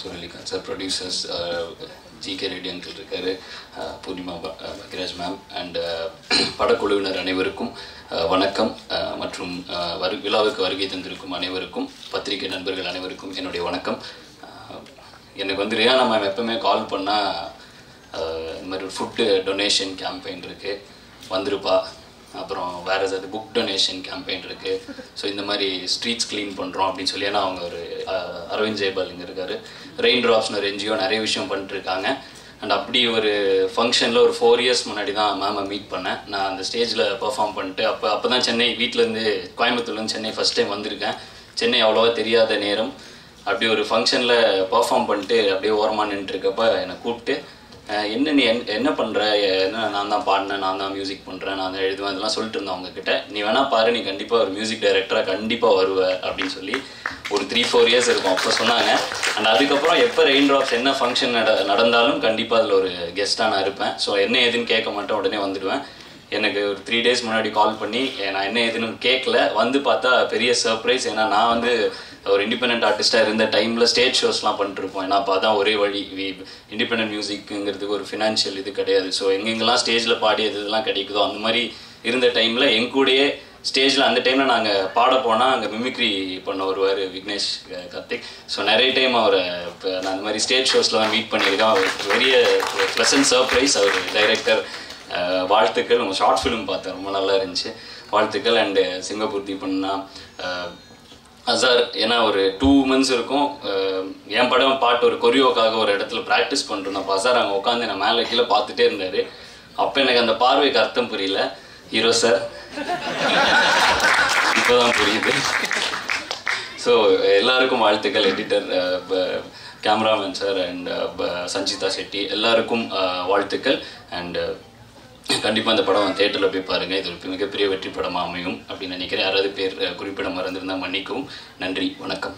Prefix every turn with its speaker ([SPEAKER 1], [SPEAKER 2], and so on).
[SPEAKER 1] Suralikan sir, producers GK Reddy uncle இருக்காரு, Purnima பக்ராஜ் ma'am and படக்குழுவினர் அனைவருக்கும் வணக்கம் மற்றும் விழாவுக்கு வருகை தந்திருக்கும் அனைவருக்கும் பத்திரிகை நண்பர்கள் அனைவருக்கும் என்னுடைய வணக்கம். எனக்கு வந்து ரியானா மேம் எப்பவுமே கால் பண்ணால் இந்த மாதிரி ஒரு ஃபுட்டு டொனேஷன் கேம்பெயின் இருக்குது வந்துருப்பா, அப்புறம் வேறு ஏதாவது புக் டொனேஷன் கேம்பெயின் இருக்குது, ஸோ இந்த மாதிரி ஸ்ட்ரீட்ஸ் க்ளீன் பண்ணுறோம் அப்படின்னு சொல்லி. ஏன்னா அவங்க ஒரு அரவிந்த் ஜெயபால் இங்கே இருக்கார், ரெயின் ட்ராப்ஸ்னு ஒரு NGO நிறைய விஷயம் பண்ணிட்டுருக்காங்க. அண்ட் அப்படி ஒரு ஃபங்க்ஷனில் ஒரு 4 years முன்னாடி தான் மேமை மீட் பண்ணேன். நான் அந்த ஸ்டேஜில் பெர்ஃபார்ம் பண்ணிட்டு அப்போ தான் சென்னை வீட்டிலேருந்து கோயம்புத்தூர்லேருந்து சென்னை ஃபஸ்ட் டைம் வந்திருக்கேன். சென்னை அவ்வளோவா தெரியாத நேரம். அப்படி ஒரு ஃபங்க்ஷனில் பெர்ஃபார்ம் பண்ணிட்டு அப்படியே ஓரமாக நின்றுருக்கப்போ என்னை கூப்பிட்டு நீ என்ன பண்ணுற, என்ன நான் தான் பாடினேன், நான் தான் மியூசிக் பண்ணுறேன், நான் தான் எழுதுவேன், அதெல்லாம் சொல்லிட்டு இருந்தேன் அவங்கக்கிட்ட. நீ வேணால் பாரு, நீ கண்டிப்பாக ஒரு மியூசிக் டைரக்டராக கண்டிப்பாக வருவ அப்படின்னு சொல்லி ஒரு 3-4 years இருக்கும் அப்போ சொன்னாங்க. அண்ட் அதுக்கப்புறம் எப்போ ரெயின் ட்ராப்ஸ் என்ன ஃபங்க்ஷன் நடந்தாலும் கண்டிப்பாக அதில் ஒரு கெஸ்ட்டாக நான் இருப்பேன். ஸோ என்ன ஏதுன்னு கேட்க மாட்டேன், உடனே வந்துடுவேன். எனக்கு ஒரு 3 days முன்னாடி கால் பண்ணி நான் என்ன ஏதுன்னு கேட்கல, வந்து பார்த்தா பெரிய சர்ப்ரைஸ். ஏன்னா நான் வந்து ஒரு இண்டிபெண்ட் ஆர்டிஸ்ட்டாக இருந்த டைமில் ஸ்டேஜ் ஷோஸ்லாம் பண்ணிட்டுருப்போம். ஏன்னா அப்போ தான் ஒரே வழி, இண்டிபெண்ட் மியூசிக்குங்கிறதுக்கு ஒரு ஃபினான்ஷியல் இது கிடையாது. ஸோ எங்கெங்கெல்லாம் ஸ்டேஜில் பாடியது இதெல்லாம் கிடைக்குதோ அந்த மாதிரி இருந்த டைமில் எங்கூடையே ஸ்டேஜில் அந்த டைமில் நாங்கள் பாட போனால் அங்கே மிமிக்ரி பண்ண வருவார் விக்னேஷ் கார்த்திக். ஸோ நிறைய டைம் அவரை இப்போ நான் அந்த மாதிரி ஸ்டேஜ் ஷோஸில் தான் மீட் பண்ணியிருக்கேன். அவர் பெரிய ப்ளசன்ட் சர்ப்ரைஸ். அவர் டைரக்டர், வாழ்த்துக்கள். உங்கள் ஷார்ட் ஃபிலிம் பார்த்தேன், ரொம்ப நல்லா இருந்துச்சு, வாழ்த்துக்கள். அண்டு சிங்கப்பூர் தீபன்னா, அசார், ஏன்னா ஒரு 2 months இருக்கும் என் படம் பாட்டு ஒரு கொரியோக்காக ஒரு இடத்துல ப்ராக்டிஸ் பண்ணிருந்தோம். அப்போ அசார் அங்கே உட்காந்து நான் மேலே கீழே பார்த்துட்டே இருந்தார். அப்போ எனக்கு அந்த பார்வைக்கு அர்த்தம் புரியல. ஹீரோ சார் இப்போ தான் புரியுது. ஸோ எல்லாருக்கும் வாழ்த்துக்கள். Editor, cameraman sir and Sanchita Shetty எல்லாருக்கும் வாழ்த்துக்கள். அண்ட் கண்டிப்பாக இந்த படம் தேட்டரில் போய் பாருங்கள். இது ஒரு மிகப்பெரிய வெற்றி படமாக அமையும் அப்படின்னு நினைக்கிறேன். யாராவது பேர் குறிப்பிட மறந்துருந்தால் மன்னிக்கவும். நன்றி, வணக்கம்.